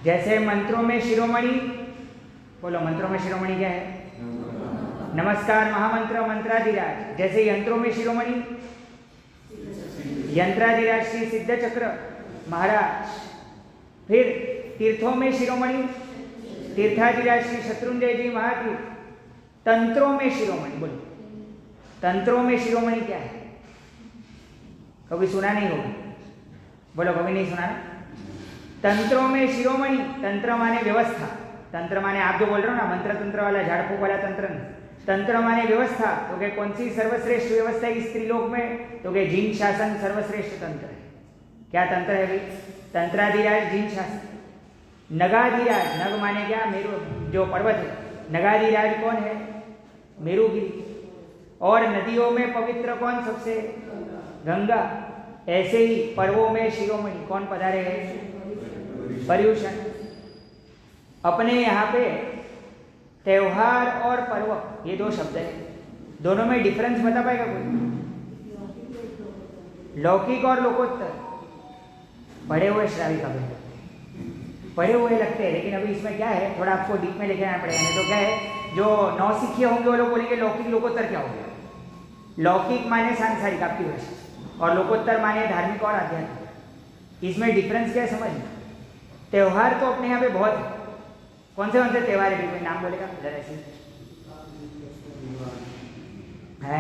जैसे मंत्रों में शिरोमणि, बोलो मंत्रों में शिरोमणि क्या है? नमस्कार महामंत्र मंत्राधिराज। जैसे यंत्रों में शिरोमणि, यंत्राधिराज श्री सिद्ध चक्र महाराज। फिर तीर्थों में शिरोमणि, तीर्थाधिराज श्री शत्रुंजय जी महादेव। तंत्रों में शिरोमणि, बोलो तंत्रों में शिरोमणि क्या है? कभी सुना नहीं होगा, बोलो कभी नहीं सुना। तंत्रों में शिरोमणि, तंत्र माने व्यवस्था, तंत्र माने आप जो बोल रहे हो ना मंत्र तंत्र वाला झाड़ फूक वाला तंत्र नहीं, तंत्र माने व्यवस्था। तो क्या कौन सी सर्वश्रेष्ठ व्यवस्था है इस त्रिलोक में? तो क्या जीन शासन सर्वश्रेष्ठ तंत्र है। क्या तंत्र है भाई? तंत्राधिराज जीन शासन। नगाधिराज, नग माने क्या? मेरु, जो पर्वत है। नगाधिराज कौन है? मेरुगिरी। और नदियों में पवित्र कौन सबसे? गंगा। ऐसे ही पर्वों में शिरोमणि कौन पधारे हैं? पर्युषण। अपने यहाँ पे त्योहार और पर्व ये दो शब्द है, दोनों में डिफरेंस बता पाएगा कोई? लौकिक और लोकोत्तर पढ़े हुए श्राविक अभी पढ़े हुए लगते हैं, लेकिन अभी इसमें क्या है थोड़ा आपको डीप में लेके आना पड़ेगा। नहीं तो क्या है, जो नौसिखिए होंगे वो लोग बोलेंगे लौकिक लोकोत्तर क्या हो गया। लौकिक माने सांसारिक आपकी भाषा, और लोकोत्तर माने धार्मिक और आध्यात्मिक। इसमें डिफरेंस क्या है समझना। त्योहार तो अपने यहाँ पे बहुत है। कौन से त्योहार है? कोई नाम बोलेगा जरा ऐसे है?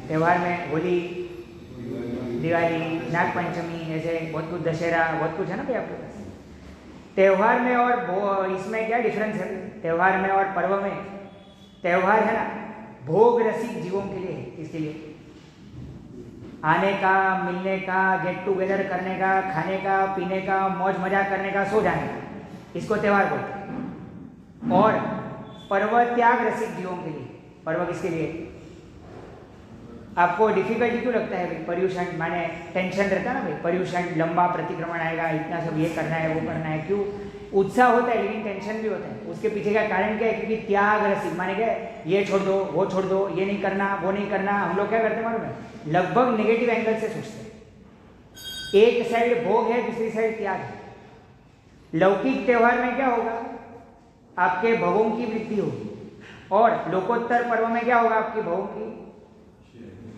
त्योहार में होली, दिवाली, नागपंचमी, ऐसे बहुत कुछ, दशहरा, बहुत कुछ है ना भाई आपके पास। त्योहार में और इसमें क्या डिफरेंस है? त्योहार में और पर्व में, त्योहार है ना भोग रसिक जीवों के लिए है। किसके लिए? आने का, मिलने का, गेट टुगेदर करने का, खाने का, पीने का, मौज मजा करने का, सो जाने का, इसको त्योहार बोलते हैं। और पर्व त्याग रसिक जीवों के लिए। पर्व किसके लिए? आपको डिफिकल्टी क्यों लगता है भाई? पर्युषण माने टेंशन रहता है ना भाई, पर्युषण लंबा प्रतिक्रमण आएगा, इतना सब ये करना है वो करना है। क्यों? उत्साह होता है लेकिन टेंशन भी होता है। उसके पीछे का कारण क्या है? क्योंकि त्याग रसिक माने क्या है, ये छोड़ दो, वो छोड़ दो, ये नहीं करना, वो नहीं करना। हम लोग क्या करते हैं मालूम है? लगभग नेगेटिव एंगल से सोचते हैं। एक साइड भोग है, दूसरी साइड त्याग है। लौकिक त्योहार में क्या होगा? आपके भवों की वृद्धि होगी, और लोकोत्तर पर्व में क्या होगा? आपकी भवों की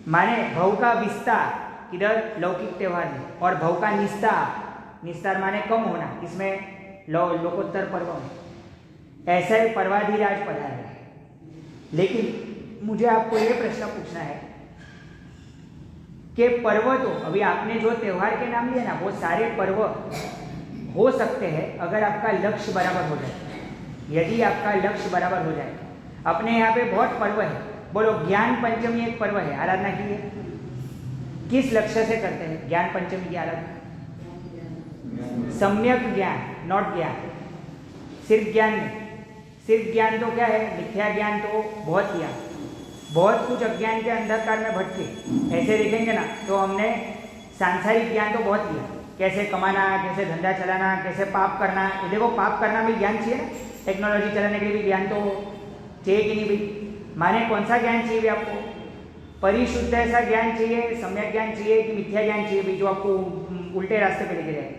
माने भव का विस्तार किधर? लौकिक त्योहार में। और भव का निस्तार, निस्तार माने कम होना, इसमें लोकोत्तर पर्व में। ऐसा ही पर्वाधिराज पधार है। लेकिन मुझे आपको यह प्रश्न पूछना है कि पर्व तो अभी आपने जो त्योहार के नाम लिए ना, वो सारे पर्व हो सकते हैं अगर आपका लक्ष्य बराबर हो जाए। यदि आपका लक्ष्य बराबर हो जाए। अपने यहाँ पे बहुत पर्व है। बोलो ज्ञान पंचमी एक पर्व है, आराधना की है। किस लक्ष्य से करते हैं ज्ञान पंचमी की आराधना? सम्यक ज्ञान, नॉट ज्ञान, सिर्फ ज्ञान नहीं। सिर्फ ज्ञान तो क्या है? मिथ्या ज्ञान तो बहुत किया, बहुत कुछ अज्ञान के अंधकार में भटके। ऐसे देखेंगे ना तो हमने सांसारिक ज्ञान तो बहुत किया, कैसे कमाना, कैसे धंधा चलाना, कैसे पाप करना। ये देखो पाप करना भी ज्ञान चाहिए ना, टेक्नोलॉजी चलाने के लिए भी ज्ञान तो चाहिए कि नहीं भाई? माने कौन सा ज्ञान चाहिए भी आपको? परिशुद्ध ऐसा ज्ञान चाहिए, सम्यक ज्ञान चाहिए कि मिथ्या ज्ञान चाहिए भी जो आपको उल्टे रास्ते पे लेके जाए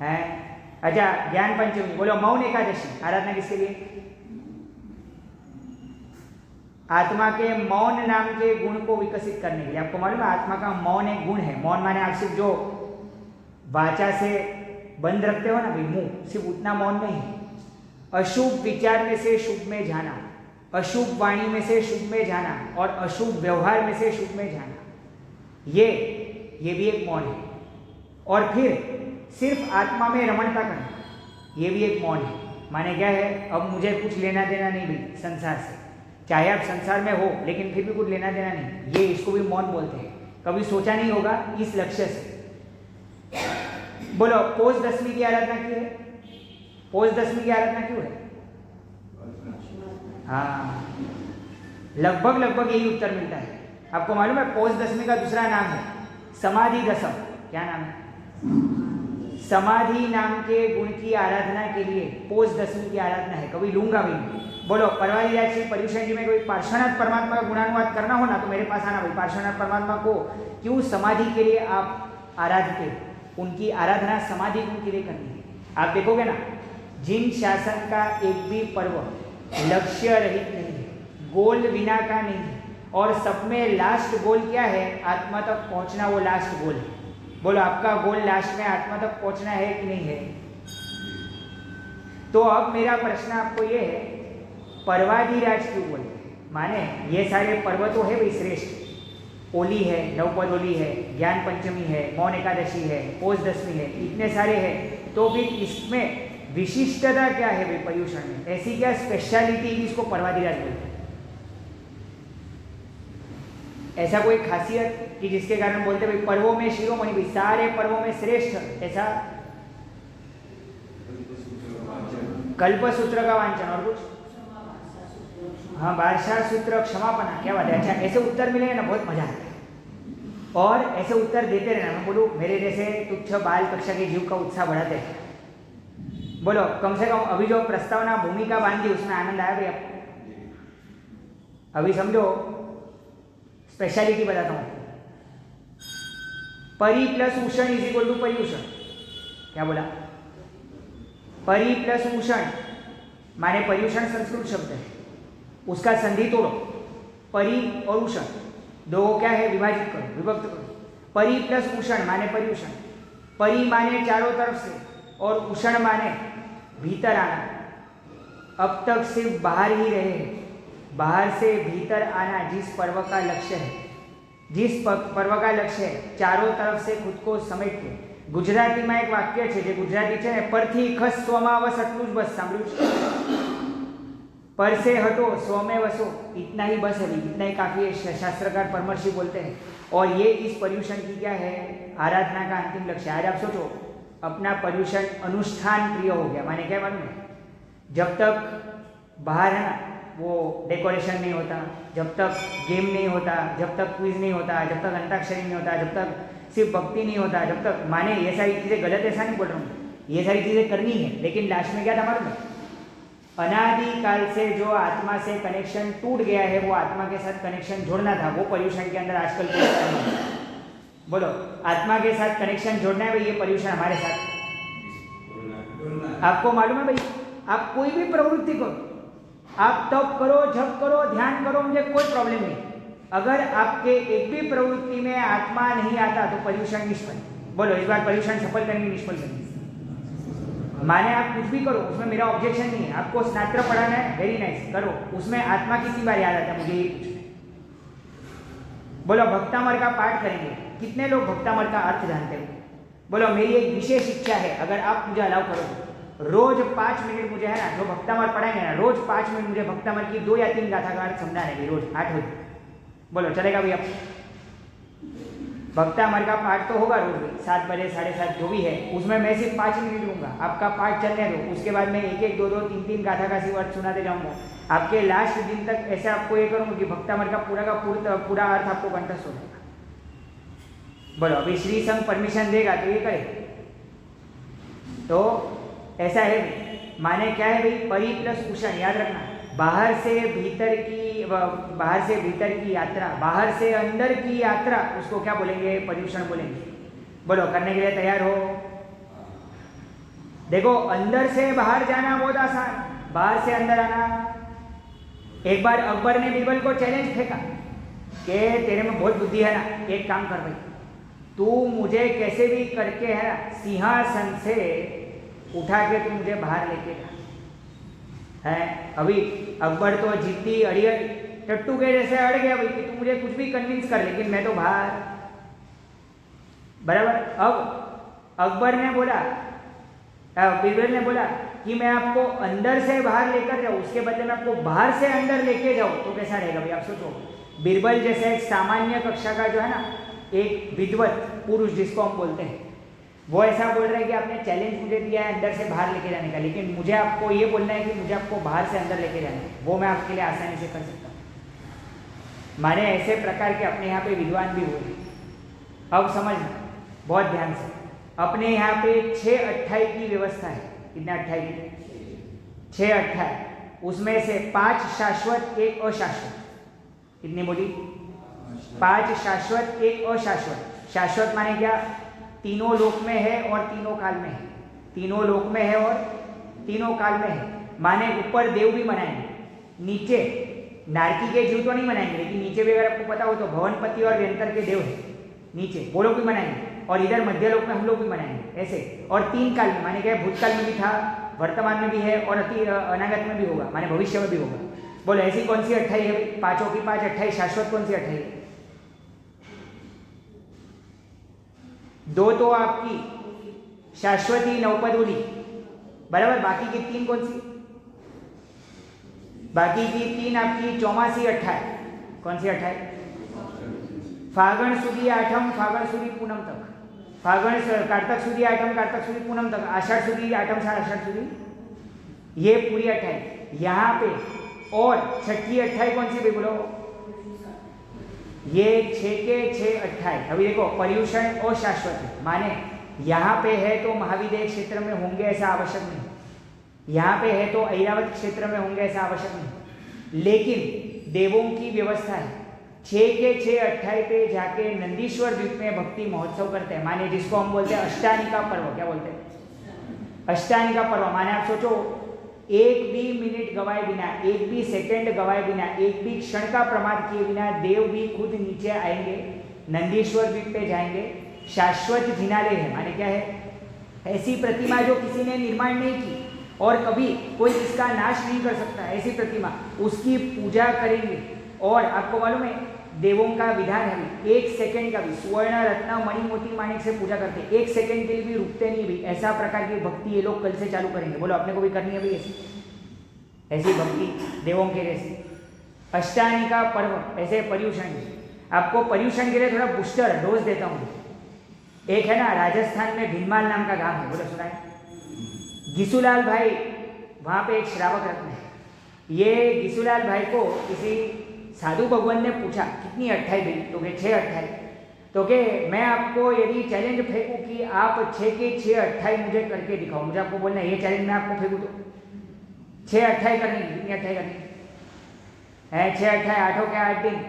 है? अच्छा ज्ञान पंचमी, बोलो मौन एकादशी आराधना किसके लिए? आत्मा के मौन नाम के गुण को विकसित करने के लिए। आपको मालूम है आत्मा का मौन एक गुण है। मौन माने आप सिर्फ जो वाचा से बंद रखते हो ना भाई मुंह, सिर्फ उतना मौन नहीं है। अशुभ विचार में से शुभ में जाना, अशुभ वाणी में से शुभ में जाना, और अशुभ व्यवहार में से शुभ में जाना, ये भी एक मौन है। और फिर सिर्फ आत्मा में रमणता करना, ये भी एक मौन है। माने क्या है? अब मुझे कुछ लेना देना नहीं भाई संसार से, चाहे आप संसार में हो लेकिन फिर भी कुछ लेना देना नहीं। ये इसको भी मौन बोलते हैं। कभी सोचा नहीं होगा इस लक्ष्य से। बोलो पोष दशमी की आराधना क्यों है? पोष दशमी की आराधना क्यों है? हाँ, लगभग यही उत्तर मिलता है। आपको मालूम है पोष दशमी का दूसरा नाम है समाधि दशम। क्या नाम है? समाधि नाम के गुण की आराधना के लिए पोष दशमी की आराधना है। कभी लूंगा भी नहीं। बोलो परवारी श्री पर्युषण जी में कोई पार्श्वनाथ परमात्मा का गुणानुवाद करना हो ना तो मेरे पास आना भाई। पार्श्वनाथ परमात्मा को क्यों समाधि के लिए आप आराधते हो? उनकी आराधना समाधि गुण के लिए करनी है। आप देखोगे ना, जिन शासन का एक भी पर्व लक्ष्य रहित नहीं है, गोल विना का नहीं है, और सब में लास्ट गोल क्या है? आत्मा तक पहुंचना, वो लास्ट गोल है। बोलो, आपका गोल लास्ट में आत्मा तक पहुंचना है कि नहीं है? तो अब मेरा प्रश्न आपको ये है, पर्वाधिराज क्यों बोलते हैं? माने ये सारे पर्व तो है भाई श्रेष्ठ, होली है, नवपद होली है, ज्ञान पंचमी है, मौन एकादशी है, पोष दशमी है, इतने सारे हैं, तो भी इसमें विशिष्टता क्या है भाई पर्युषण में? ऐसी क्या स्पेशलिटी इसको पर्वाधिराज बोलते हैं? ऐसा कोई खासियत कि जिसके कारण बोलते भाई पर्वों में शिरोमणि, भाई सारे पर्वों में श्रेष्ठ? ऐसा कल्पसूत्र का वांचन और कुछ? हाँ, बारसा सूत्र, क्षमापना, क्या बात है। अच्छा, ऐसे उत्तर मिलेंगे ना, बहुत मजा आता है। और ऐसे उत्तर देते रहना। मैं बोलूँ, मेरे जैसे तुच्छ बाल कक्षा के जीव का उत्साह बढ़ाते हैं। बोलो, कम से कम अभी जो प्रस्तावना भूमिका बांधी उसमें आनंद आया भाई आपको? अभी समझो, स्पेशलिटी बताता हूँ। परि प्लस उषण इज इक्वल टू पर्युषण। क्या बोला? परि प्लस उषण माने पर्युषण संस्कृत शब्द है, उसका संधि तोड़ो। परि और उषण दो क्या है? विभाजित करो, विभक्त करो। परि प्लस उषण माने पर्युषण। परि माने चारों तरफ से, और उषण माने भीतर आना। अब तक सिर्फ बाहर ही रहे हैं, बाहर से भीतर आना जिस पर्व का लक्ष्य है, जिस पर्व का लक्ष्य है, चारों तरफ से खुद को समेट के। गुजराती में एक वाक्य है, जो गुजराती है, परथी खस स्वमा वस, એટલું જ બસ સાંભળ્યું? पर से हटो, स्व में वसो, इतना ही बस है, इतना ही काफी है, शास्त्रकार परमर्षि बोलते हैं। और ये इस पर्युषण की क्या है? आराधना का अंतिम लक्ष्य। आज आप सोचो, अपना पर्युषण अनुष्ठान प्रिय हो गया, माने क्या मालूम है? जब तक बाहर है ना, वो डेकोरेशन नहीं होता, जब तक गेम नहीं होता, जब तक क्विज नहीं होता, जब तक अंताक्षरी नहीं होता, जब तक सिर्फ भक्ति नहीं होता, जब तक, माने ये सारी चीज़ें गलत, ऐसा नहीं बोल रहा हूँ, ये सारी चीज़ें करनी है, लेकिन लास्ट में क्या था मालूम है? अनादिकाल से जो आत्मा से कनेक्शन टूट गया है, वो आत्मा के साथ कनेक्शन जोड़ना था, वो पर्युषण के अंदर आजकल नहीं। बोलो, आत्मा के साथ कनेक्शन जोड़ना है भाई, ये पर्युषण हमारे साथ। आपको मालूम है भाई, आप कोई भी प्रवृत्ति करो, आप तप करो, जप करो, ध्यान करो, मुझे कोई प्रॉब्लम नहीं। अगर आपके एक भी प्रवृत्ति में आत्मा नहीं आता तो पर्युषण निष्फल। बोलो, इस बार पर्युषण सफल करेंगे, निष्फल करेंगे? माने आप कुछ भी करो, उसमें मेरा ऑब्जेक्शन नहीं है। आपको स्नात्र पढ़ाना है, वेरी नाइस, करो, उसमें आत्मा कितनी बार याद आता है, मुझे ये पूछना है। बोलो, भक्तामर का पाठ करेंगे, कितने लोग भक्तामर का अर्थ जानते हो? बोलो, मेरी एक विशेष इच्छा है, अगर आप मुझे अलाउ करो, रोज 5 मिनट मुझे है ना, जो भक्तामर पढ़ाएंगे ना, रोज 5 मिनट मुझे भक्तामर की 2 या 3 गाथा का अर्थ समझा रहेगी, रोज 8 बजे। बोलो, चलेगा भैया? भक्तामर का पाठ तो होगा रोज 7 बजे, 7:30 जो भी है, उसमें मैं सिर्फ 5 मिनट लूंगा। आपका पाठ चलने दो, उसके बाद मैं 1-1, 2-2, 3-3 गाथा का सिर्फ अर्थ सुनाते जाऊंगा। आपके लास्ट दिन तक ऐसे आपको ये करूंगा कि भक्तामर का पूरा अर्थ आपको कंठस्थ हो जाएगा। बोलो, अभी श्री संघ परमिशन देगा तो ये करे। तो ऐसा है, माने क्या है भाई? परि प्लस उषण, याद रखना। बाहर से भीतर की यात्रा, बाहर से अंदर की यात्रा, उसको क्या बोलेंगे? पर्युषण बोलेंगे। बोलो, करने के लिए तैयार हो? देखो, अंदर से बाहर जाना बहुत आसान, बाहर से अंदर आना। एक बार अकबर ने बीरबल को चैलेंज फेंका कि तेरे में बहुत बुद्धि है ना, एक काम कर भाई, तू मुझे कैसे भी करके है ना सिंहासन से उठा के तू मुझे बाहर लेके जा। है, अभी अकबर तो जिद्दी अड़ियल टट्टू के जैसे अड़ गया भाई कि तू मुझे कुछ भी कन्विंस कर, लेकिन मैं तो बाहर। बराबर। अब अकबर ने बोला, बीरबल ने बोला कि मैं आपको अंदर से बाहर लेकर जाऊं, उसके बदले में आपको बाहर से अंदर लेके जाऊं, तो कैसा रहेगा भाई? आप सोचो, बीरबल जैसे एक सामान्य कक्षा का जो है ना, एक विद्वत पुरुष जिसको हम बोलते हैं, वो ऐसा बोल रहा है कि आपने चैलेंज मुझे दिया है अंदर से बाहर लेके जाने का, लेकिन मुझे आपको ये बोलना है कि मुझे आपको बाहर से अंदर लेके जाना है, वो मैं आपके लिए आसानी से कर सकता हूँ। माने ऐसे प्रकार के अपने यहाँ पे विद्वान भी हुए। अब समझना बहुत ध्यान से, अपने यहाँ पे 6 अट्ठाई की व्यवस्था है। कितने अट्ठाई? 6 अट्ठाई, उसमें से 5 शाश्वत, 1 अशाश्वत। कितनी बोली? 5 शाश्वत, 1 अशाश्वत। शाश्वत माने क्या? तीनों लोक में है और तीनों काल में है। तीनों लोक में है और तीनों काल में है। माने ऊपर देव भी मनाएंगे, नीचे नारकी के जीव तो नहीं मनाएंगे, लेकिन नीचे भी अगर आपको पता हो तो भवनपति और व्यंतर के देव है नीचे, वो लोग भी मनाएंगे, और इधर मध्य लोक में हम लोग भी मनाएंगे ऐसे। और 3 काल में माने क्या, भूतकाल में भी था, वर्तमान में भी है और अति अनागत में भी होगा, माने भविष्य में भी होगा। बोलो ऐसी कौन सी 28 है? पांचों की 5 28, शाश्वत कौन सी 28 है? 2 तो आपकी शाश्वती नवपद बोली बराबर, बाकी की 3 कौन सी? बाकी की 3 आपकी 84 28, कौन सी 28? फागण सुधी आठम, फागण सुधी पूनम तक, फागण कार्तक सुधी आठम, कार्तक सुधी पूनम तक, आषाढ़ सुधी आठम से आषाढ़ सुधी, ये पूरी 28 यहाँ पे। और छठी 28 कौन सी भाई बोलो? ये 6 के 6 28। अभी देखो पर्यूषण और शाश्वत है, माने यहाँ पे है तो महाविदेह क्षेत्र में होंगे ऐसा आवश्यक नहीं, यहाँ पे है तो ऐरावत क्षेत्र में होंगे ऐसा आवश्यक नहीं, लेकिन देवों की व्यवस्था है 6 के 6 28 पे जाके नंदीश्वर द्वीप में भक्ति महोत्सव करते हैं, माने जिसको हम बोलते हैं अष्टानिका पर्व। क्या बोलते हैं? अष्टानिका पर्व। माने आप सोचो, एक भी मिनट गवाए बिना, एक भी सेकंड गवाए बिना, एक भी क्षण का प्रमाद किए बिना देव भी खुद नीचे आएंगे, नंदीश्वर द्वीप पे जाएंगे। शाश्वत जिनालय है, माने क्या है? ऐसी प्रतिमा जो किसी ने निर्माण नहीं की और कभी कोई इसका नाश नहीं कर सकता, ऐसी प्रतिमा, उसकी पूजा करेंगे। और आपको मालूम है देवों का विधान है, 1 सेकंड का भी स्वर्ण रत्न मणि मोती माणिक से पूजा करते हैं, 1 सेकंड के लिए भी रुकते नहीं भी। ऐसा प्रकार की भक्ति ये लोग कल से चालू करेंगे। बोलो अपने को भी करनी है भी ऐसी भक्ति देवों के जैसी। अष्टानिका पर्व ऐसे पर्यूषण। आपको पर्यूषण के लिए थोड़ा बूस्टर डोज देता हूँ। एक है ना राजस्थान में भीनमाल नाम का गांव है, बोलो सुना है? गिसूलाल भाई वहाँ पे एक श्रावक रत्न है। ये गिसूलाल भाई को किसी साधु भगवान ने पूछा कितनी 28 भाई? तो के 6 28। तो के मैं आपको यदि चैलेंज फेंकूं कि आप 6 के 6 28 मुझे करके दिखाओ, मुझे आपको बोलना ये चैलेंज मैं आपको फेंकूं तो 6 28 करनी, कितनी 28 करनी है? 6 28 8 के 8 दिन,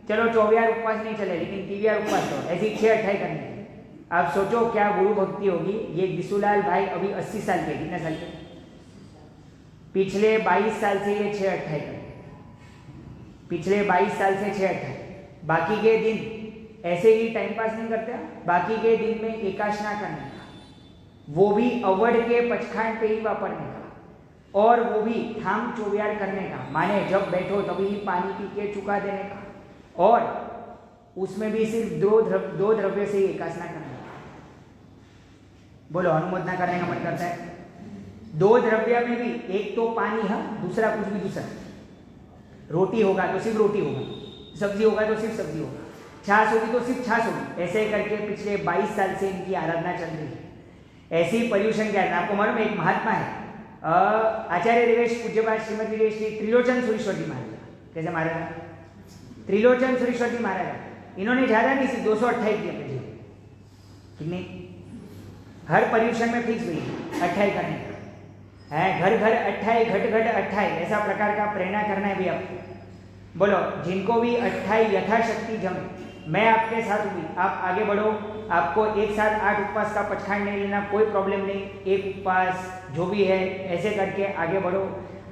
चलो 24 उपवास नहीं चले लेकिन 23 उपवास तो ऐसी 6 28 करनी। आप सोचो क्या गुरु भक्ति होगी। ये गिसूलाल भाई अभी 80 साल के, कितने साल के? पिछले 22 साल से ये 6 28 करते, पिछले 22 साल से 6 28। बाकी के दिन ऐसे ही टाइम पास नहीं करते, बाकी के दिन में एकाशना करने का, वो भी अवध के पचखांड पे ही वापरने का, और वो भी थाम चोवियार करने का, माने जब बैठो तभी ही पानी पी के चुका देने का, और उसमें भी सिर्फ दो द्रव्य से ही एकाशना करने का। बोलो अनुमोदना करने का मन करता है? 2 द्रव्य में भी, एक तो पानी है, दूसरा कुछ भी दूसरा, रोटी होगा तो सिर्फ रोटी होगा, सब्जी होगा तो सिर्फ सब्जी होगा, छाछ होगी तो सिर्फ छाछ होगी। ऐसे करके पिछले 22 साल से इनकी आराधना चल रही है। ऐसी पर्यूषण के आराधना। आपको मालूम है एक महात्मा है आचार्य देवेश पूज्यपाद श्रीमती देवेश श्री त्रिलोचन सुरेश्वर जी महाराज। कैसे महाराज? त्रिलोचन सुरेश्वर जी महाराज, इन्होंने ज्यादा नहीं सिर्फ 228 दिए मुझे। कितने? हर पर्यूषण में फिक्स हुई 28 करने का है, घर घर 28, घट घट 28, ऐसा प्रकार का प्रेरणा करना है भी आपको। बोलो जिनको भी 28 यथाशक्ति जम, मैं आपके साथ हुई, आप आगे बढ़ो। आपको एक साथ 8 उपवास का पचखांड नहीं लेना, कोई प्रॉब्लम नहीं, एक उपवास जो भी है ऐसे करके आगे बढ़ो।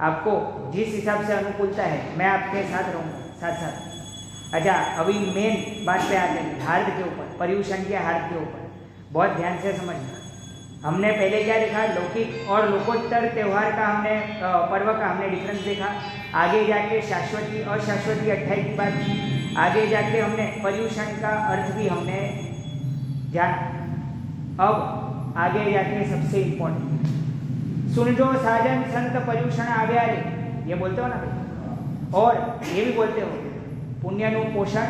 आपको जिस हिसाब से अनुकूलता है मैं आपके साथ रहूँगा साथ साथ। अच्छा अभी मेन बात पे आते हैं, हार्द के ऊपर, पर्यूषण के हार्द के ऊपर बहुत ध्यान से समझना। हमने पहले क्या देखा? लौकिक और लोकोत्तर त्यौहार का हमने पर्व का हमने डिफरेंस देखा। आगे जाके शाश्वती अशाश्वती 28 की बात की। आगे जाके हमने पर्यूषण का अर्थ भी हमने जाना। अब आगे जाके सबसे इम्पोर्टेंट, सुन जो साजन संत पर्यूषण आव्या रे, ये बोलते हो ना भाई, और ये भी बोलते हो पुण्यनु पोषण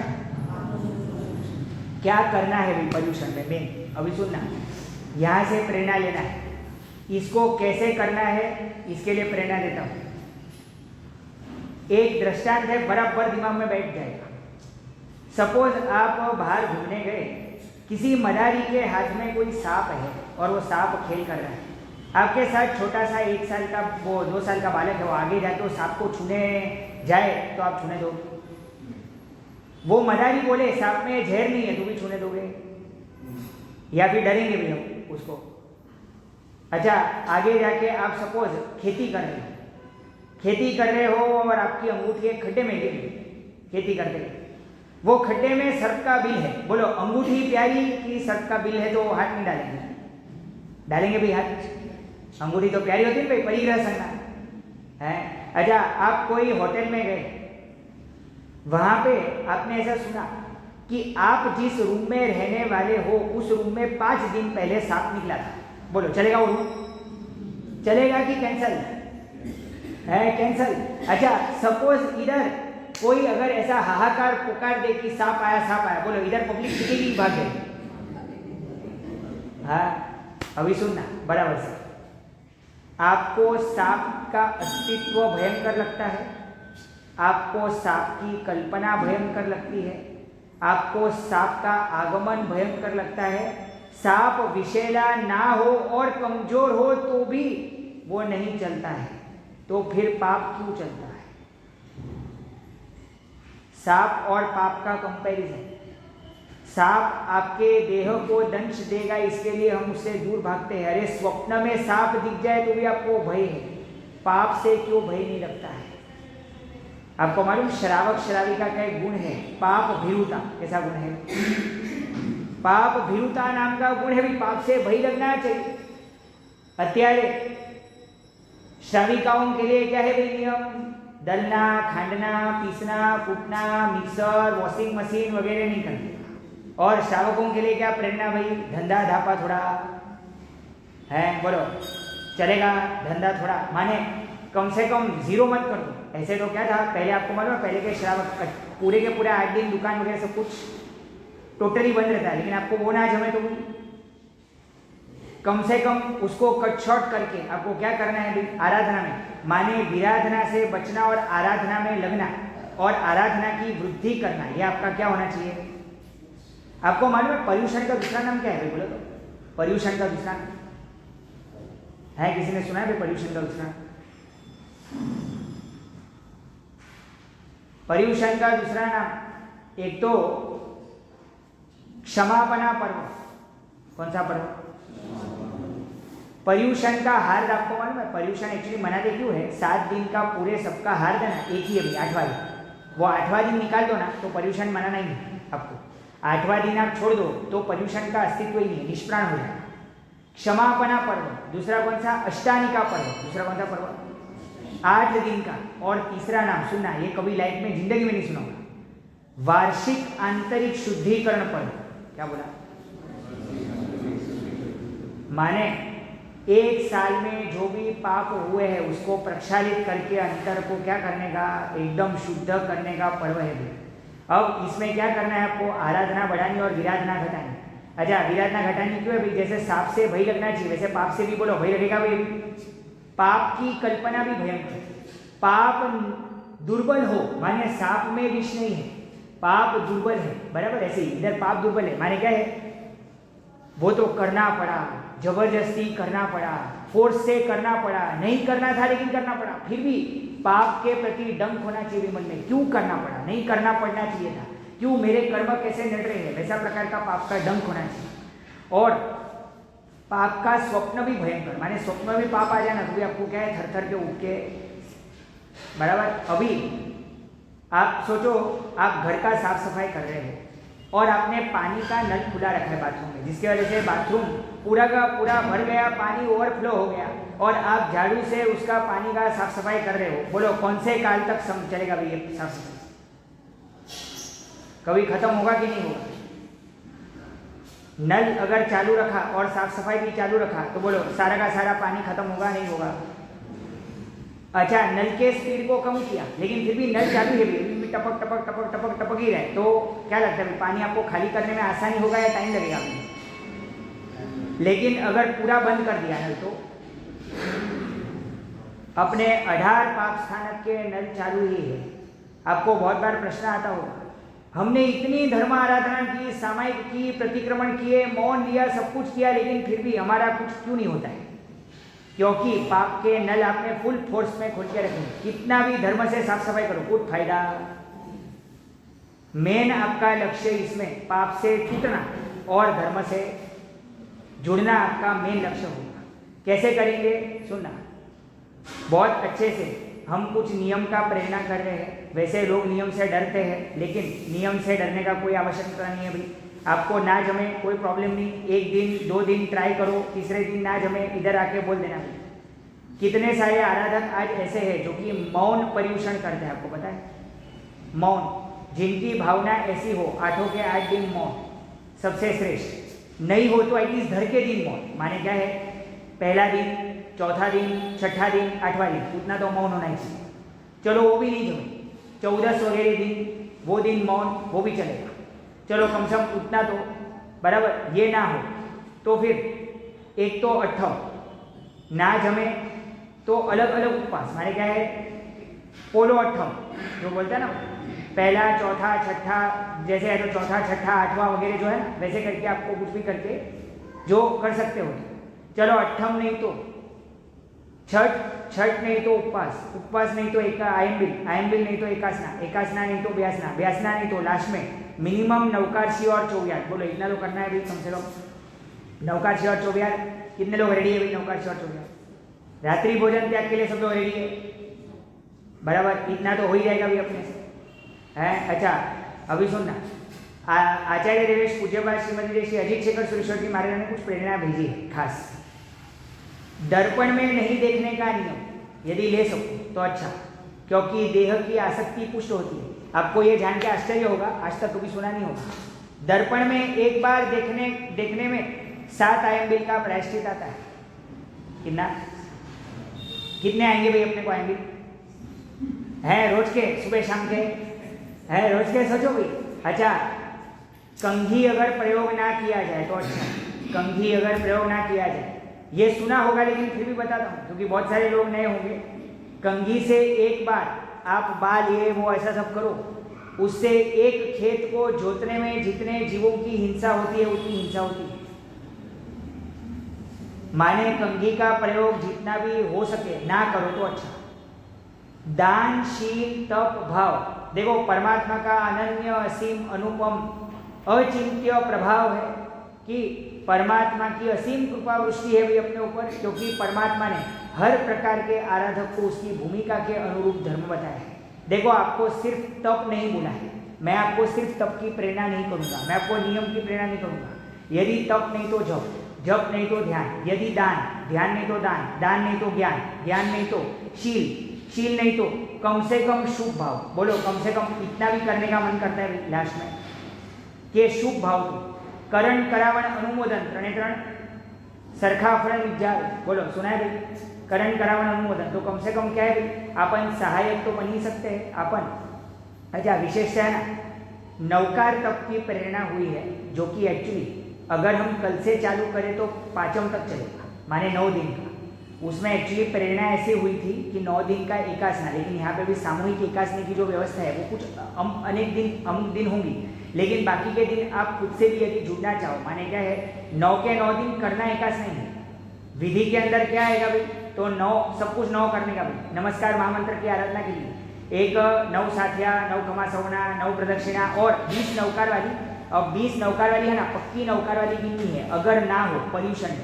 क्या करना है भाई पर्यूषण में मेन। अभी सुनना, यहाँ से प्रेरणा लेना है, इसको कैसे करना है इसके लिए प्रेरणा देता हूँ। एक दृष्टांत है, बराबर दिमाग में बैठ जाएगा। सपोज आप बाहर घूमने गए, किसी मदारी के हाथ में कोई सांप है और वो सांप खेल कर रहा है। आपके साथ छोटा सा 1 साल का वो 2 साल का बालक है, वो आगे जाके वो सांप को छूने जाए तो आप छूने दोगे? वो मदारी बोले सांप में जहर नहीं है तो भी छूने दोगे? या फिर डरेंगे भी हम उसको? अच्छा, आगे जाके आप सपोज खेती कर रहे हो, खेती कर रहे हो और आपकी अंगूठी एक खड्डे में गिरी, खेती करते हैं, वो खड्डे में सर्प का बिल है, बोलो अंगूठी प्यारी कि सर्प का बिल है, तो हाथ नहीं डालेंगे, डालेंगे भाई हाथ, अंगूठी तो प्यारी होती है भाई, परिग्रह संज्ञा है। अच्छा, आप कोई होटल में गए, वहां पे आपने ऐसा सुना कि आप जिस रूम में रहने वाले हो उस रूम में 5 दिन पहले सांप निकला था, बोलो चलेगा वो रूम? चलेगा कि कैंसल है? कैंसल। अच्छा, सपोज इधर कोई अगर ऐसा हाहाकार पुकार दे कि सांप आया सांप आया, बोलो इधर पब्लिक कितनी भाग गई? हाँ, अभी सुनना बराबर से, आपको सांप का अस्तित्व भयंकर लगता है, आपको सांप की कल्पना भयंकर लगती है, आपको सांप का आगमन भयंकर लगता है, सांप विषैला ना हो और कमजोर हो तो भी वो नहीं चलता है, तो फिर पाप क्यों चलता है? सांप और पाप का कंपैरिजन, सांप आपके देह को दंश देगा इसके लिए हम उससे दूर भागते हैं। अरे स्वप्न में सांप दिख जाए तो भी आपको भय है, पाप से क्यों भय नहीं लगता है? आपको मालूम श्रावक श्राविका का एक गुण है, पाप भीरुता। कैसा गुण है? पाप भीरुता नाम का गुण है भी, पाप से भय लगना चाहिए। અત્યારે श्राविकाओं के लिए क्या है भाई नियम? दलना, खांडना, पीसना, कूटना, मिक्सर, वॉशिंग मशीन वगैरह नहीं करते। और श्रावकों के लिए क्या प्रेरणा भाई? धंधा धापा थोड़ा है, बोलो चलेगा धंधा थोड़ा, माने कम से कम 0 मत कर दो। ऐसे तो क्या था पहले, आपको मालूम है पहले के श्रावक पूरे के पूरे 8 दिन दुकान वगैरह सब कुछ टोटली बंद रहता है, लेकिन आपको वो ना जमे तो कम से कम उसको कट शॉर्ट करके आपको क्या करना है भाई? आराधना में, माने विराधना से बचना और आराधना में लगना और आराधना की वृद्धि करना, ये आपका क्या होना चाहिए? आपको मालूम है पर्यूषण का दूसरा नाम क्या है भाई? बोलो तो, पर्यूषण का दूसरा है? किसी ने सुना है भाई पर्यूषण का दूसरा? पर्यूषण का दूसरा नाम एक तो क्षमापना पर्व। कौन सा पर्व? पर्यूषण का हार्द आपको मालूम है? पर्यूषण एक्चुअली मनाते क्यों है? 7 दिन का पूरे सबका हार्द है ना, एक ही है भाई, 8वां दिन। वो 8वां दिन निकाल दो ना तो पर्यूषण मनाना ही नहीं आपको। 8वां दिन आप छोड़ दो तो पर्यूषण का अस्तित्व ही नहीं, निष्प्राण हो जाए। क्षमापना पर्व दूसरा कौन सा? अष्टानिका पर्व दूसरा कौन सा पर्व? 8 दिन का। और तीसरा नाम सुनना, ये कभी लाइफ में जिंदगी में नहीं सुना होगा, वार्षिक आंतरिक शुद्धिकरण पर्व। क्या बोला? माने 1 साल में जो भी पाप हुए हैं उसको प्रक्षालित करके अंतर को क्या करने का? एकदम शुद्ध करने का पर्व है। अब इसमें क्या करना है आपको? आराधना बढ़ानी और विराधना घटानी। अच्छा, विराधना घटानी क्यों है भाई? जैसे सांप से भय लगना चाहिए वैसे पाप से भी बोलो भय लगेगा भाई। पाप की कल्पना भी भयंकर, पाप दुर्बल हो, माने सांप में विष नहीं है, पाप दुर्बल है, बराबर? ऐसे ही इधर पाप दुर्बल है, माने क्या है? वो तो करना पड़ा, जबरदस्ती करना पड़ा, फोर्स से करना पड़ा, नहीं करना था लेकिन करना पड़ा, फिर भी पाप के प्रति डंक होना चाहिए मन में। क्यों करना पड़ा? नहीं करना पड़ना चाहिए था, क्यों? मेरे कर्म कैसे नड़ रहे हैं, वैसा प्रकार का पाप का डंक होना चाहिए। और पाप का स्वप्न भी भयंकर, माने स्वप्न में भी पाप आ जाए ना तो भी आपको क्या है? थर थर के उठ के, बराबर? अभी आप सोचो, आप घर का साफ सफाई कर रहे हो और आपने पानी का नल खुला रखा है बाथरूम में, जिसकी वजह से बाथरूम पूरा का पूरा भर गया, पानी ओवरफ्लो हो गया और आप झाड़ू से उसका पानी का साफ सफाई कर रहे हो। बोलो कौन से काल तक चलेगा भाई ये साफ सफाई? कभी खत्म होगा कि नहीं होगा? नल अगर चालू रखा और साफ सफाई भी चालू रखा तो बोलो सारा का सारा पानी खत्म होगा नहीं होगा? अच्छा, नल के स्पीड को कम किया लेकिन फिर भी नल चालू है, भी टपक टपक टपक टपक टपक ही रहे, तो क्या लगता है पानी आपको खाली करने में आसानी होगा या टाइम लगेगा? लेकिन अगर पूरा बंद कर दिया नल तो अपने 18 पाप स्थानक के नल चालू ही है। आपको बहुत बार प्रश्न आता होगा, हमने इतनी धर्म आराधना की, सामायिक की, प्रतिक्रमण किए, मौन लिया, सब कुछ किया, लेकिन फिर भी हमारा कुछ क्यों नहीं होता है? क्योंकि पाप के नल आपने फुल फोर्स में खोल के रखे। कितना भी धर्म से साफ सफाई करो, कुछ फायदा। मेन आपका लक्ष्य इसमें पाप से छूटना और धर्म से जुड़ना आपका मेन लक्ष्य होगा। कैसे करेंगे सुनना, बहुत अच्छे से। हम कुछ नियम का प्रेरणा कर रहे हैं, वैसे लोग नियम से डरते हैं, लेकिन नियम से डरने का कोई आवश्यकता नहीं है भाई। आपको ना जमे कोई प्रॉब्लम नहीं, 1 दिन 2 दिन ट्राई करो, तीसरे दिन ना जमे इधर आके बोल देना भाई। कितने सारे आराधक आज ऐसे हैं जो कि मौन पर्यूषण करते हैं, आपको पता है? मौन, जिनकी भावना ऐसी हो, 8 के 8 दिन मौन सबसे श्रेष्ठ, नहीं हो तो एटलीस्ट धर के दिन मौन। माने क्या है, पहला दिन, चौथा दिन, छठा दिन, 8वां दिन, उतना तो मौन होना ही चाहिए। चलो वो भी नहीं जमे, 14 वगैरह दिन, वो दिन मौन, वो भी चलेगा। चलो कम से कम उतना तो बराबर। ये ना हो तो फिर एक तो 8 ना जमे तो अलग अलग उपवास, माने क्या है, पोलो 8 जो बोलता है ना, पहला चौथा छठा, जैसे है तो चौथा छठा 8वां वगैरह जो है ना, वैसे करके आपको कुछ भी करके जो कर सकते हो। चलो 8 नहीं तो छठ, छठ नहीं तो उपवास, उपवास नहीं तो आयम्बिल, आयम्बिल नहीं तो एकासना, एकासना नहीं तो ब्यासना, ब्यासना नहीं तो लास्ट में मिनिमम नवकारशी और चौव्यार। बोलो इतना तो करना है भाई कम से कम। नवकारशी और चौव्यार, कितने लोग रेडी है भाई? नवकारशी और चौव्यार, रात्रि भोजन त्याग के लिए सब लोग रेडी है, बराबर? इतना तो हो ही जाएगा भाई अपने से, है? अच्छा अभी सुनना, आचार्य देवेश पूज्यपाद श्रीमती श्री अजीत शेखर सुरेश्वर जी महाराज ने कुछ प्रेरणा भेजी है खास। दर्पण में नहीं देखने का नियम यदि ले सको तो अच्छा, क्योंकि देह की आसक्ति पुष्ट होती है। आपको ये जान के आश्चर्य होगा, आज तक कभी सुना नहीं होगा। दर्पण में एक बार देखने में 7 आयम्बिल का प्रायश्चित आता है। कितना, कितने आएंगे भाई अपने को आयम्बिल? है रोज के, सुबह शाम के, है रोज के, सोचो भाई। अच्छा, कंघी अगर प्रयोग ना किया जाए तो अच्छा, कंघी अगर प्रयोग ना किया जाए, ये सुना होगा लेकिन फिर भी बताता हूँ क्योंकि बहुत सारे लोग नए होंगे। कंघी से एक बार आप बाल ये वो ऐसा सब करो, उससे एक खेत को जोतने में जितने जीवों की हिंसा होती है उतनी हिंसा होती है। माने कंघी का प्रयोग जितना भी हो सके ना करो तो अच्छा। दानशील तप भाव, देखो परमात्मा का अनन्य असीम अनुपम अचिंत्य प्रभाव है कि परमात्मा की असीम कृपा वृष्टि है भी अपने ऊपर, क्योंकि परमात्मा ने हर प्रकार के आराधक को उसकी भूमिका के अनुरूप धर्म बताया है। देखो आपको सिर्फ तप नहीं बोला है, मैं आपको सिर्फ तप की प्रेरणा नहीं करूंगा, मैं आपको नियम की प्रेरणा नहीं करूंगा। यदि तप नहीं तो जप, जप नहीं तो ध्यान, यदि दान, ध्यान नहीं तो दान, दान नहीं तो ज्ञान, ज्ञान नहीं तो शील, शील नहीं तो कम से कम शुभ भाव। बोलो कम से कम इतना भी करने का मन करता है लास्ट में कि शुभ भाव तो करण करावण अनुमोदन, 3 सरखा फल विद्या। बोलो सुना है भाई? करण करावण अनुमोदन, तो कम से कम क्या है भाई, अपन सहायक तो बन ही सकते हैं अपन। अच्छा विशेष है ना, नवकार तप की प्रेरणा हुई है, जो कि एक्चुअली अगर हम कल से चालू करें तो 5वें तक चलेगा, माने 9 दिन का। उसमें एक्चुअली प्रेरणा ऐसी हुई थी कि 9 दिन का एकासना, लेकिन यहाँ पे भी सामूहिक एकासने की जो व्यवस्था है वो कुछ अनेक दिन होंगी, लेकिन बाकी के दिन आप खुद से भी यदि जुड़ना चाहो, माने क्या है 9 के 9 दिन करना एकास नहीं है। विधि के अंदर क्या आएगा भाई, तो 9 सब कुछ 9 करने का भाई। नमस्कार महामंत्र की आराधना के लिए एक 9 साथिया, 9 खमा सवना, 9 प्रदक्षिणा और 20 नवकार वाली। अब 20 नवकार वाली है ना, पक्की नवकार वाली गिननी है। अगर ना हो पर्यूषण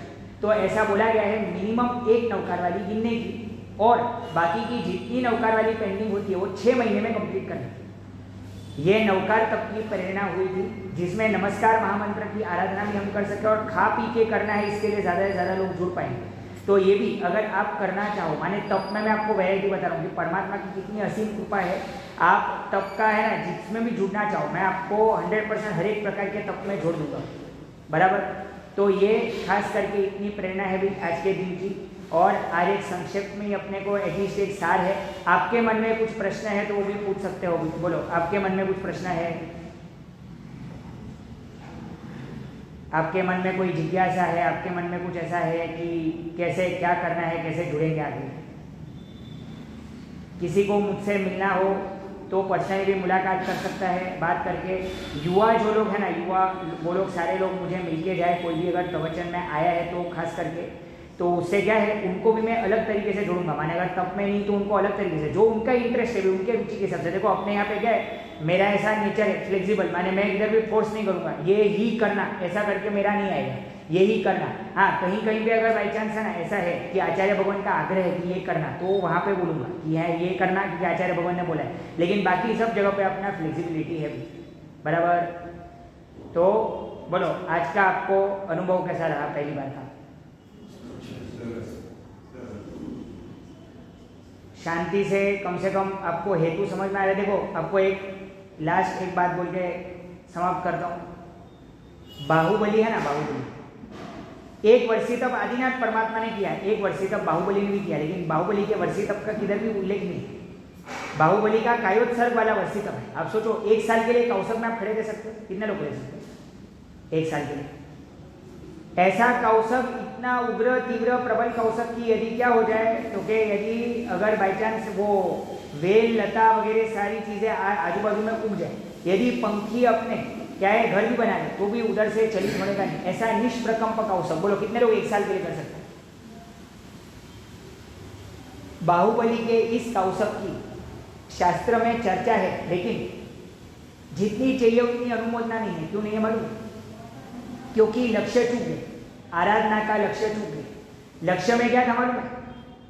तो ऐसा बोला गया है मिनिमम 1 नवकार वाली गिनने की, और बाकी की जितनी नवकार वाली पेंडिंग होती है वो 6 महीने में कंप्लीट करनी है। ये नवकार तप की प्रेरणा हुई थी, जिसमें नमस्कार महामंत्र की आराधना भी हम कर सकते हैं और खा पी के करना है, इसके लिए ज़्यादा से ज़्यादा लोग जुड़ पाएंगे। तो ये भी अगर आप करना चाहो, माने तप में मैं आपको वैरायटी बता रहा हूँ कि परमात्मा की कितनी असीम कृपा है। आप तप का है ना जिसमें भी जुड़ना चाहो, मैं आपको 100% हर एक प्रकार के तप में जोड़ दूंगा, बराबर। तो ये खास करके इतनी प्रेरणा है भी आज के दिन की। और आज एक संक्षेप में अपने को एटलीस्ट एक सार है। आपके मन में कुछ प्रश्न है तो वो भी पूछ सकते हो। बोलो आपके मन में कुछ प्रश्न है, आपके मन में कोई जिज्ञासा है, आपके मन में कुछ ऐसा है कि कैसे क्या करना है, कैसे जुड़ेंगे आगे। किसी को मुझसे मिलना हो तो पर्सनली भी मुलाकात कर सकता है बात करके। युवा जो लोग हैं ना, युवा वो लोग सारे लोग मुझे मिल के जाए, कोई भी अगर प्रवचन में आया है तो खास करके तो उससे क्या है, उनको भी मैं अलग तरीके से जोड़ूंगा। माने अगर तप में नहीं तो उनको अलग तरीके से, जो उनका इंटरेस्ट है उनके रुचि के हिसाब से। देखो अपने यहाँ पे क्या है, मेरा ऐसा नेचर है फ्लेक्सिबल, माने मैं इधर भी फोर्स नहीं करूँगा, ये ही करना ऐसा करके मेरा नहीं आएगा, ये ही करना। हाँ कहीं कहीं भी अगर बाई चांस है ना ऐसा है कि आचार्य भगवान का आग्रह है कि ये करना, तो वहाँ पे बोलूँगा कि है ये करना क्योंकि आचार्य भगवान ने बोला है। लेकिन बाकी सब जगह पे अपना फ्लेक्सिबिलिटी है बराबर। तो बोलो आज का आपको अनुभव कैसा रहा पहली बार का? शांति से कम आपको हेतु समझ में आ रहा है। देखो आपको एक लास्ट एक बात बोल के समाप्त करता हूँ। बाहुबली है ना, बाहुबली 1 वर्षी तप आदिनाथ परमात्मा ने किया, 1 वर्षी तप बाहुबली ने भी किया, लेकिन बाहुबली के वर्षी तप का किधर भी उल्लेख नहीं है। बाहुबली का कायोत्सर्ग वाला वर्षी तप है। आप सोचो 1 साल के लिए कौशक में आप खड़े रह सकते हो? कितने लोग रह सकते हैं 1 साल के लिए? ऐसा कौशक, इतना उग्र तीव्र प्रबल कौशक की यदि क्या हो जाए तो कि यदि अगर बाई चांस वो वेल लता वगैरह सारी चीज़ें आजू बाजू में उग जाए, यदि पंखी अपने क्या है घर भी बना ले तो भी उधर से चलित होने का नहीं, ऐसा निष्प्रकंप कौशक। बोलो कितने लोग 1 साल के लिए कर सकते हैं? बाहुबली के इस कौशक की शास्त्र में चर्चा है, लेकिन जितनी चाहिए उतनी अनुमोदना नहीं है। क्यों नहीं है मालूम? क्योंकि लक्ष्य चूक गए, आराधना का लक्ष्य चूक गए। लक्ष्य में क्या था मालूम है?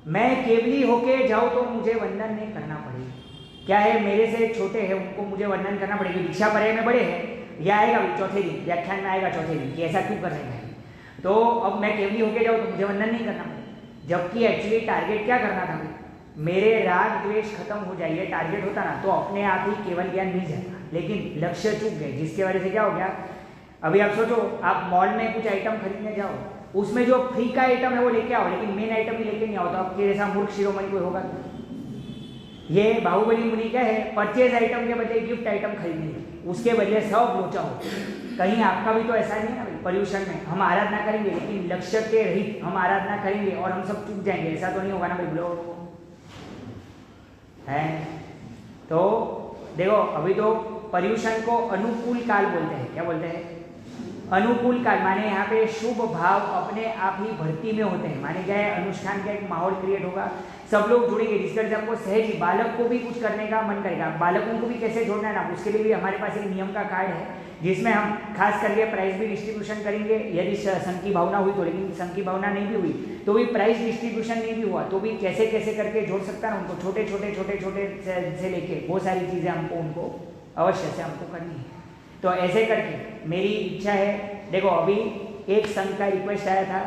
मैं केवली होके जाऊँ तो मुझे वंदन नहीं करना पड़ेगा। क्या है, मेरे से छोटे हैं उनको मुझे वंदन करना पड़ेगा। दीक्षा पर्याय में बड़े हैं, यह आएगा चौथे दिन, व्याख्यान में आएगा चौथे दिन कि ऐसा क्यों करने का है। तो अब मैं केवली होके जाऊँ तो मुझे वंदन नहीं करना पड़ेगा, जबकि एक्चुअली टारगेट क्या करना था? मेरे राग द्वेष खत्म हो जाए, ये टारगेट होता ना तो अपने आप ही केवल ज्ञान मिल जाएगा। लेकिन लक्ष्य चूक गए, जिसके वजह से क्या हो गया? अभी आप सोचो, आप मॉल में कुछ आइटम खरीदने जाओ, उसमें जो फ्री का आइटम है वो लेके आओ, लेकिन मेन आइटम ही लेके नहीं आओ, तो आपके जैसा मूर्ख शिरोमणि कोई होगा? ये बाहुबली मुनि क्या है, परचेज आइटम के बदले गिफ्ट आइटम खरीदेंगे, उसके बदले सब लोचा हो। कहीं आपका भी तो ऐसा नहीं है ना भाई? पर्यूषण में हम आराधना करेंगे लेकिन लक्ष्य के रहित हम आराधना करेंगे और हम सब चूक जाएंगे, ऐसा तो नहीं होगा ना भाई? बोलो है। तो देखो अभी तो पर्यूषण को अनुकूल काल बोलते हैं। क्या बोलते हैं? अनुकूल काल। माने यहाँ पे शुभ भाव अपने आप ही भर्ती में होते हैं। माने क्या है, अनुष्ठान का एक माहौल क्रिएट होगा, सब लोग जुड़ेंगे, जिसके वजह से आपको सहज ही बालक को भी कुछ करने का मन करेगा। बालकों को भी कैसे जोड़ना है ना, उसके लिए भी हमारे पास एक नियम का कार्ड है, जिसमें हम खास करके प्राइज भी डिस्ट्रीब्यूशन करेंगे यदि संघ की भावना हुई तो। लेकिन संघ की भावना नहीं भी हुई तो भी प्राइज डिस्ट्रीब्यूशन नहीं भी हुआ तो भी कैसे कैसे करके जोड़ सकता है उनको, छोटे छोटे से लेके वो सारी चीज़ें हमको उनको अवश्य से हमको करनी है। तो ऐसे करके मेरी इच्छा है, देखो अभी एक संघ का रिक्वेस्ट आया था,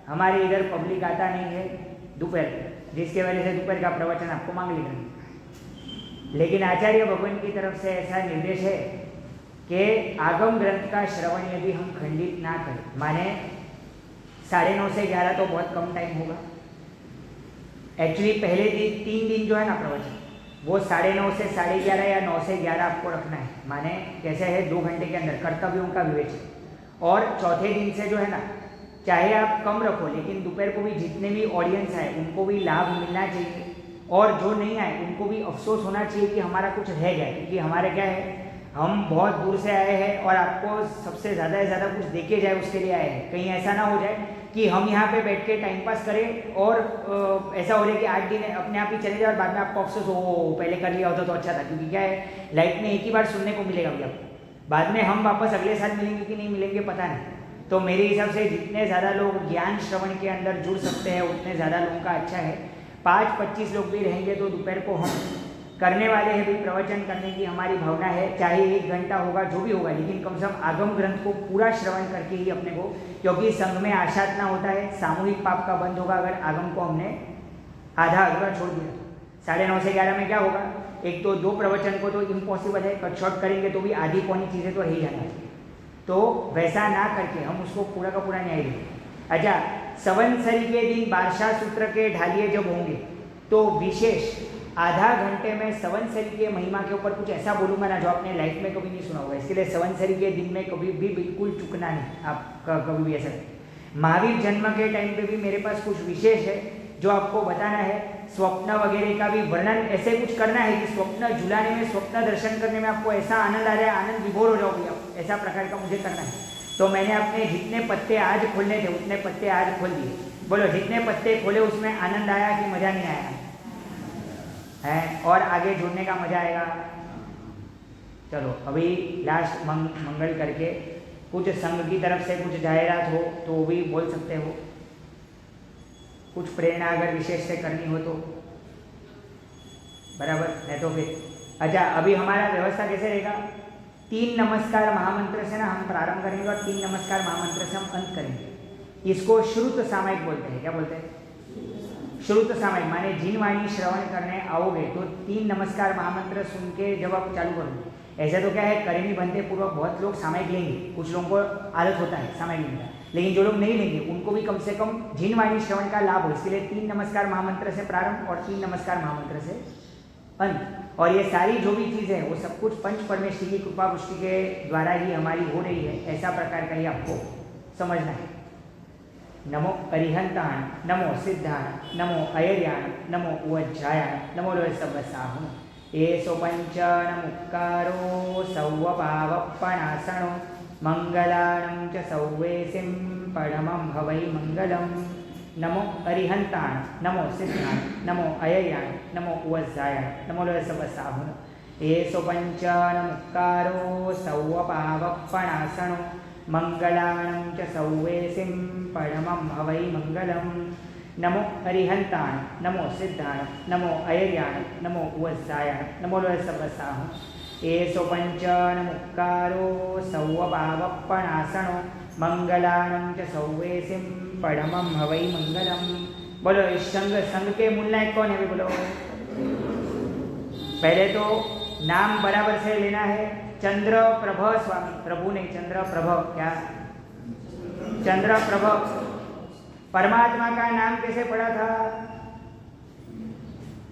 हमारे इधर पब्लिक आता नहीं है दोपहर, जिसके वजह से दोपहर का प्रवचन आपको मांग लेना। लेकिन आचार्य भगवान की तरफ से ऐसा निर्देश है कि आगम ग्रंथ का श्रवण यदि हम खंडित ना करें, माने 9:30 से 11 तो बहुत कम टाइम होगा। एक्चुअली पहले दिन 3 दिन जो है ना प्रवचन, वो 9:30 से 11:30 या 9 से 11 आपको रखना है। माने कैसे है, 2 घंटे के अंदर कर्तव्यों का विवेचन। और चौथे दिन से जो है ना, चाहे आप कम रखो लेकिन दोपहर को भी जितने भी ऑडियंस आए उनको भी लाभ मिलना चाहिए, और जो नहीं आए उनको भी अफसोस होना चाहिए कि हमारा कुछ रह गया। क्योंकि हमारे क्या है, हम बहुत दूर से आए हैं और आपको सबसे ज़्यादा से ज़्यादा कुछ देके जाए उसके लिए आए हैं। कहीं ऐसा ना हो जाए कि हम यहाँ पे बैठ के टाइम पास करें और ऐसा हो जाए कि 8 दिन अपने आप ही चले जाए और बाद में आपको अफसोस हो पहले कर लिया होता तो अच्छा था। क्योंकि क्या है, लाइफ में एक ही बार सुनने को मिलेगा भैया, बाद में हम वापस अगले साल मिलेंगे कि नहीं मिलेंगे पता नहीं। तो मेरे हिसाब से जितने ज़्यादा लोग ज्ञान श्रवण के अंदर जुड़ सकते हैं उतने ज़्यादा लोगों का अच्छा है। 5-25 लोग भी रहेंगे तो दोपहर को हम करने वाले हैं भी, प्रवचन करने की हमारी भावना है। चाहे 1 घंटा होगा जो भी होगा, लेकिन कम से कम आगम ग्रंथ को पूरा श्रवण करके ही अपने को, क्योंकि संघ में आशातना होता है, सामूहिक पाप का बंद होगा अगर आगम को हमने आधा अधूरा छोड़ दिया। 9:30 से 11 में क्या होगा, एक तो 2 प्रवचन को तो इम्पॉसिबल है, कट शॉर्ट करेंगे तो भी आधी पौनी चीज़ें तो रह जाना चाहिए। तो वैसा ना करके हम उसको पूरा का पूरा न्याय देंगे। अच्छा, संवत्सरी के दिन बारशा सूत्र के ढालिए जब होंगे तो विशेष आधा घंटे में संवत्सरी के महिमा के ऊपर कुछ ऐसा बोलूँगा ना जो आपने लाइफ में कभी नहीं सुना होगा। इसके लिए संवत्सरी के दिन में कभी भी बिल्कुल चुकना नहीं, आप कभी भी ऐसा। महावीर जन्म के टाइम पे भी मेरे पास कुछ विशेष है जो आपको बताना है। स्वप्न वगैरह का भी वर्णन ऐसे कुछ करना है कि स्वप्न झुलाने में, स्वप्न दर्शन करने में आपको ऐसा आनंद आ रहा है, आनंद विभोर हो जाओगे आप, ऐसा प्रकार का मुझे करना है। तो मैंने अपने जितने पत्ते आज खोलने थे उतने पत्ते आज खोल दिए। बोलो, जितने पत्ते खोले उसमें आनंद आया कि मज़ा नहीं आया है? और आगे जुड़ने का मज़ा आएगा। चलो अभी लास्ट मंगल करके कुछ संघ की तरफ से कुछ जाहिरात हो तो वो भी बोल सकते हो, कुछ प्रेरणा अगर विशेष से करनी हो तो बराबर है। तो फिर अच्छा, अभी हमारा व्यवस्था कैसे रहेगा? 3 नमस्कार महामंत्र से ना हम प्रारंभ करेंगे और 3 नमस्कार महामंत्र से हम अंत करेंगे। इसको श्रुत सामयिक बोलते हैं। क्या बोलते हैं? श्रुत सामयिक माने जिन वाणी श्रवण करने आओगे तो 3 नमस्कार महामंत्र सुन के जब आप चालू करोगे। ऐसा तो क्या है, करेनी बनते पूर्वक बहुत लोग सामयिक लेंगे, कुछ लोगों को आदत होता है सामयिक लेने का, लेकिन जो लोग नहीं लेंगे उनको भी कम से कम जिन वाणी श्रवण का लाभ हो, इसके लिए 3 नमस्कार महामंत्र से प्रारंभ और 3 नमस्कार महामंत्र से अंत। और ये सारी जो भी चीज़ है वो सब कुछ पंच परमेश्वर की कृपा पुष्टि के द्वारा ही हमारी हो रही है, ऐसा प्रकार का ही आपको समझना है। नमो अरिहंताण, नमो सिद्धाण, नमो अयर्याण, नमो उवज्जायाण, नमो लोयसवसाहुण। एसो पंचनमुक्कारो सौवपावप्पणासनो मंगलानं च सौवेसिं परमं भवै मंगलम्। नमो अरिहंताण, नमो सिद्धाण, नमो अयर्याण, नमो उवज्जायाण, नमो लोयसवसाहुण। एसो पंचनमुक्कारो सौवपावप्पणासनो मंगलानं च सौवेसिं परमं भवै मंगलम्। नमो अरिहंताण, नमो सिद्धाण, नमो अयर्याण, नमो उवज्जायाण, नमो लोयसवसाहुण। एसो पंचनमुक्कारो सौवपावप्पणासनो मंगलानं च सौवेसिं परमं भवै मंगलम्। बोलो, इस संघ के मूलनायक कौन है? बोलो, पहले तो नाम बराबर से लेना है। चंद्रप्रभ स्वामी, प्रभु नहीं चंद्रप्रभ। क्या? चंद्रप्रभ। परमात्मा का नाम कैसे पड़ा था?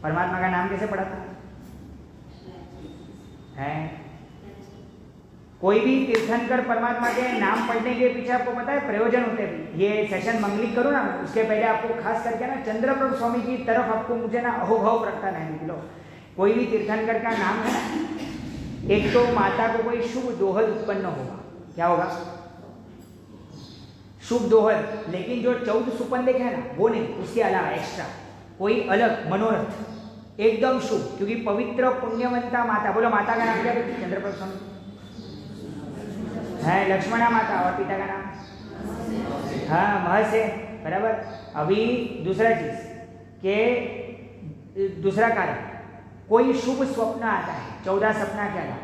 परमात्मा का नाम कैसे पड़ा था? है कोई भी तीर्थंकर परमात्मा के नाम पढ़ने के पीछे आपको पता है प्रयोजन होते हैं। ये सेशन मंगलिक करो ना, उसके पहले आपको खास करके ना चंद्रप्रभ स्वामी की तरफ आपको मुझे ना अहोभाव प्रकटना है। निकलो, कोई भी तीर्थंकर का नाम है ना, एक तो माता को कोई शुभ दोहद उत्पन्न होगा। क्या होगा? शुभ दोहद। लेकिन जो 14 सुपंदिक है ना वो नहीं, उसके अलावा एक्स्ट्रा कोई अलग मनोरथ एकदम शुभ, क्योंकि पवित्र पुण्यवंता माता। बोलो, माता का नाम क्या है? चंद्रप्रभ स्वामी है। लक्ष्मणा माता। और पिता का नाम? हाँ, महस है। बराबर। अभी दूसरा चीज के दूसरा कारण, कोई शुभ स्वप्न आता है। 14 सपना क्या था?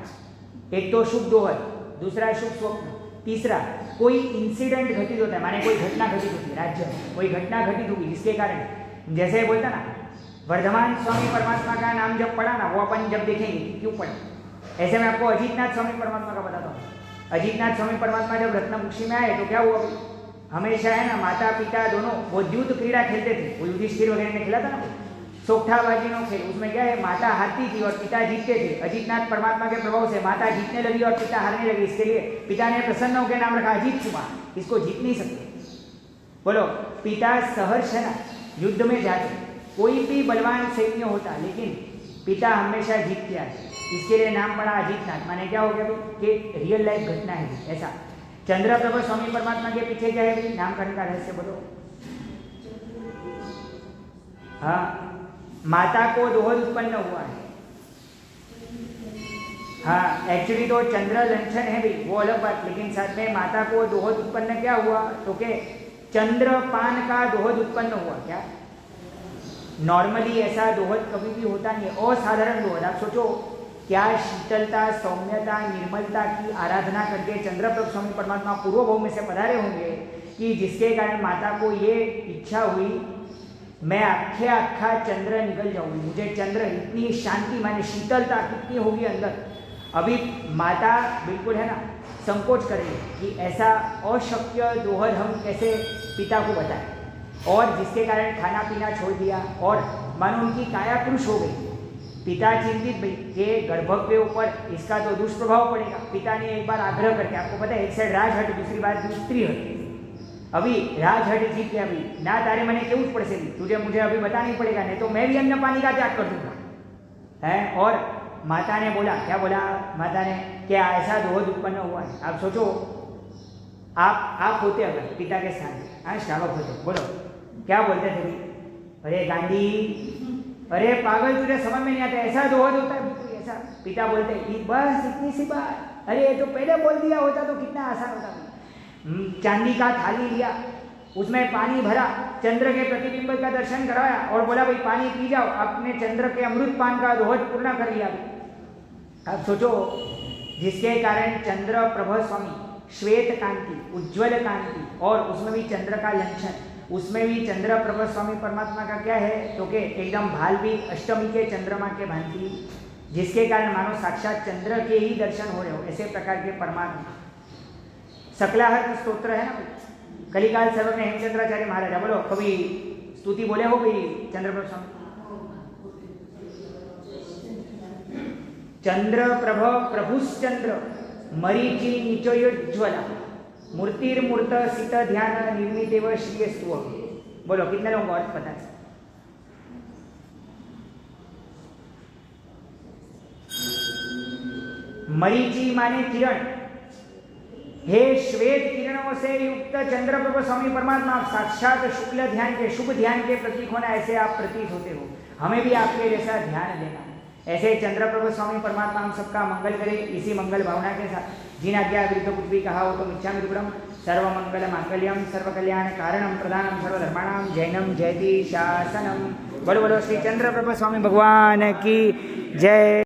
एक तो शुभ दोहद, दूसरा शुभ स्वप्न, तीसरा कोई इंसिडेंट घटित होता है, माने कोई घटना घटित होती है राज्य में, कोई घटना घटित होगी जिसके कारण, जैसे बोलता ना वर्धमान स्वामी परमात्मा का नाम जब पढ़ा ना वो अपन जब देखेंगे कि क्यों पढ़ा, ऐसे मैं आपको अजीतनाथ स्वामी परमात्मा का बताता हूँ। अजीतनाथ स्वामी परमात्मा जब रत्नमुक्षी में आए तो क्या हुआ? हमेशा है ना माता पिता दोनों वो द्यूत क्रीड़ा खेलते थे। वो युधिष्ठिर वगैरह ने खेला था ना सोख्ठाबाजी नो खेल, उसमें क्या है माता हारती थी और पिता जीतते थे। अजीतनाथ परमात्मा के प्रभाव से माता जीतने लगी और पिता हारने लगी। इसके लिए पिता ने प्रसन्न होकर नाम रखा अजीत कुमार। इसको जीत नहीं सकते। बोलो, पिता सहर्ष है ना युद्ध में जाते, कोई भी बलवान सैन्य होता लेकिन पिता हमेशा जीतते आते। इसके लिए नाम पड़ा अजीतनाथ। माने क्या हो गया कि रियल लाइफ घटना है ऐसा। चंद्रप्रभ स्वामी परमात्मा के पीछे क्या है नामकरण का रहस्य? बोलो। हाँ, माता को दोहद उत्पन्न हुआ है। हाँ, एक्चुअली तो चंद्र लंछन है भी, वो अलग बात, लेकिन साथ में माता को दोहद उत्पन्न क्या हुआ तो के चंद्रपान का दोहद उत्पन्न हुआ। क्या? नॉर्मली ऐसा दोहद कभी भी होता नहीं है, असाधारण दोहद। आप सोचो क्या शीतलता, सौम्यता, निर्मलता की आराधना करके चंद्रप्रभ स्वामी परमात्मा पूर्व भाव में से पधारे होंगे कि जिसके कारण माता को ये इच्छा हुई मैं आखा चंद्र निकल जाऊंगी, मुझे चंद्र इतनी शांति माने शीतलता कितनी होगी अंदर। अभी माता बिल्कुल है ना संकोच करेगी कि ऐसा अशक्य दोहद हम कैसे पिता को बताएं, और जिसके कारण खाना पीना छोड़ दिया और मानो उनकी काया पुरुष हो गई। पिता चिंतित भाई कि गर्भक के ऊपर इसका तो दुष्प्रभाव पड़ेगा। पिता ने एक बार आग्रह करके, आपको पता है एक साइड राजहट दूसरी बात स्त्री हट, अभी राजहट जीत गया भाई ना तारे मने केवू ज पड़શે, तुझे मुझे अभी बताना ही पड़ेगा, नहीं तो मैं भी अन्न पानी का त्याग कर दूंगा है। और माता ने बोला, क्या बोला माता ने कि ऐसा दोहद उत्पन्न हुआ है। आप सोचो आप होते अगर पिता के स्थान पे, हाँ श्रावक होते, बोलो क्या बोलते थे भाई? अरे गांधी, अरे पागल, तुझे समझ में नहीं आता, ऐसा दोहद होता है बिल्कुल ऐसा। पिता बोलते बस इतनी सी बात, अरे ये तो पहले बोल दिया होता तो कितना आसान होता। चांदी का थाली लिया, उसमें पानी भरा, चंद्र के प्रतिबिंब का दर्शन कराया और बोला भाई पानी पी जाओ, आपने चंद्र के अमृत पान का दोहद पूर्ण कर लिया। अब सोचो, जिसके कारण चंद्र प्रभ स्वामी श्वेत कांति, उज्ज्वल कांति, और उसमें भी चंद्र का लंघन, उसमें भी चंद्र प्रभ स्वामी परमात्मा का क्या है तो कि एकदम भाल भी अष्टमी के चंद्रमा के भांति, जिसके कारण मानो साक्षात चंद्र के ही दर्शन हो रहे हो, ऐसे प्रकार के परमात्मा। सकलाहर स्तोत्र है ना, कलिकाल सर्व में हेमचंद्राचार्य महाराजा, बोलो कभी स्तुति बोले हो भाई चंद्र प्रभ स्वामी? चंद्र प्रभ प्रभुश्चंद्र मरीचि निचयोज्ज्वला मूर्तिर्मूर्त सित ध्यान निर्मितेव श्रीयस्तु। बोलो कितने लोगों को अर्थ पता है? मरीचि माने किरण, हे श्वेत किरणों से युक्त चंद्रप्रभ स्वामी परमात्मा, आप साक्षात शुक्ल ध्यान के, शुभ ध्यान के प्रतीक होना, ऐसे आप प्रतीत होते हो, हमें भी आपके जैसा ध्यान देना। ऐसे चंद्रप्रभ स्वामी परमात्मा हम सबका मंगल करे, इसी मंगल भावना के साथ। जिन आज्ञा विरुद्ध कुछ भी कहा हो तो मिच्छामि दुक्कडम। सर्वमंगल मांगल्यम सर्वकल्याण कारणम प्रधानम सर्वधर्माणाम जैनम जयति शासनम। बोलो बोलो श्री चंद्रप्रभ स्वामी भगवान की जय।